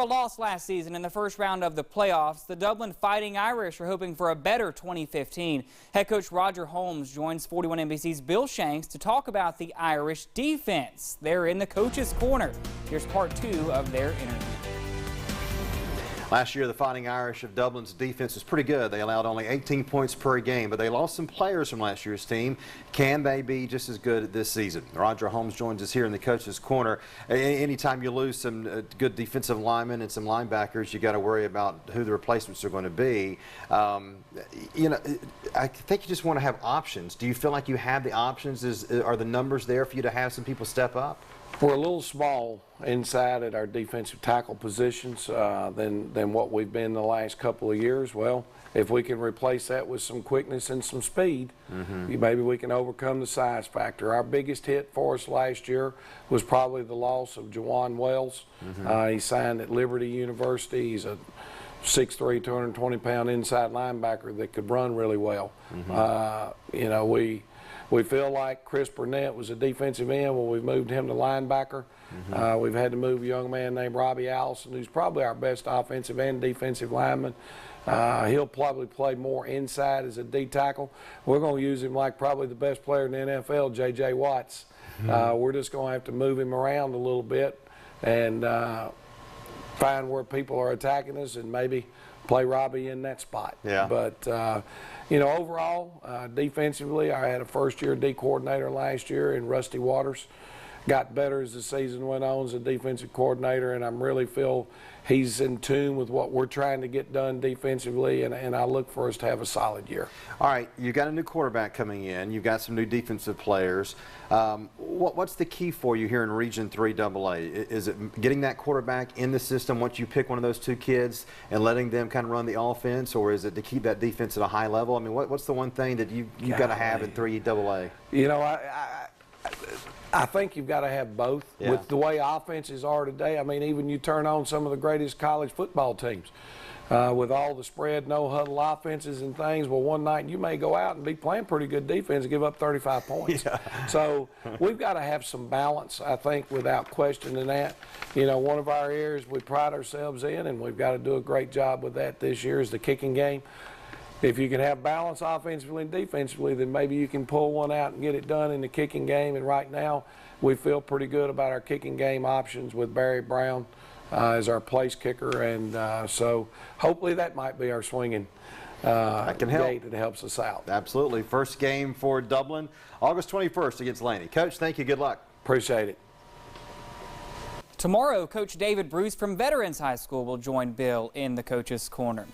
A loss last season in the first round of the playoffs, the Dublin Fighting Irish are hoping for a better 2015. Head coach Roger Holmes joins 41 NBC's Bill Shanks to talk about the Irish defense. They're in the coach's corner. Here's part 2 of their interview. Last year, the Fighting Irish of Dublin's defense was pretty good. They allowed only 18 points per game, but they lost some players from last year's team. Can they be just as good this season? Roger Holmes joins us here in the coach's corner. Anytime you lose some good defensive linemen and some linebackers, you got to worry about who the replacements are going to be. I think you just want to have options. Do you feel like you have the options? Are the numbers there for you to have some people step up? We're a little small inside at our defensive tackle positions than what we've been the last couple of years. Well, if we can replace that with some quickness and some speed, maybe we can overcome the size factor. Our biggest hit for us last year was probably the loss of Jawan Wells. He signed at Liberty University. He's a 6'3", 220-pound inside linebacker that could run really well. We feel like Chris Burnett was a defensive end. Well, we've moved him to linebacker. We've had to move a young man named Robbie Allison, who's probably our best offensive and defensive lineman. He'll probably play more inside as a D tackle. We're going to use him like probably the best player in the NFL, J.J. Watts. We're just going to have to move him around a little bit and find where people are attacking us and maybe play Robbie in that spot. Yeah. But, overall, defensively, I had a first-year D coordinator last year in Rusty Waters. Got better as the season went on as a defensive coordinator, and I really feel he's in tune with what we're trying to get done defensively, and I look for us to have a solid year. All right, you've got a new quarterback coming in. You've got some new defensive players. What's the key for you here in Region 3 AA? Is it getting that quarterback in the system once you pick one of those two kids and letting them kind of run the offense, or is it to keep that defense at a high level? I mean, what's the one thing that you've got to have in 3 AA? I think you've got to have both. Yeah. With the way offenses are today, I mean, even you turn on some of the greatest college football teams with all the spread, no huddle offenses and things. Well, one night you may go out and be playing pretty good defense and give up 35 points. Yeah. So we've got to have some balance, I think, without questioning that. One of our areas we pride ourselves in, and we've got to do a great job with that this year, is the kicking game. If you can have balance offensively and defensively, then maybe you can pull one out and get it done in the kicking game. And right now, we feel pretty good about our kicking game options with Barry Brown as our place kicker. And so hopefully that might be our swinging that can help. gate that helps us out. Absolutely. First game for Dublin, August 21st against Laney. Coach, thank you. Good luck. Appreciate it. Tomorrow, Coach David Bruce from Veterans High School will join Bill in the coach's corner.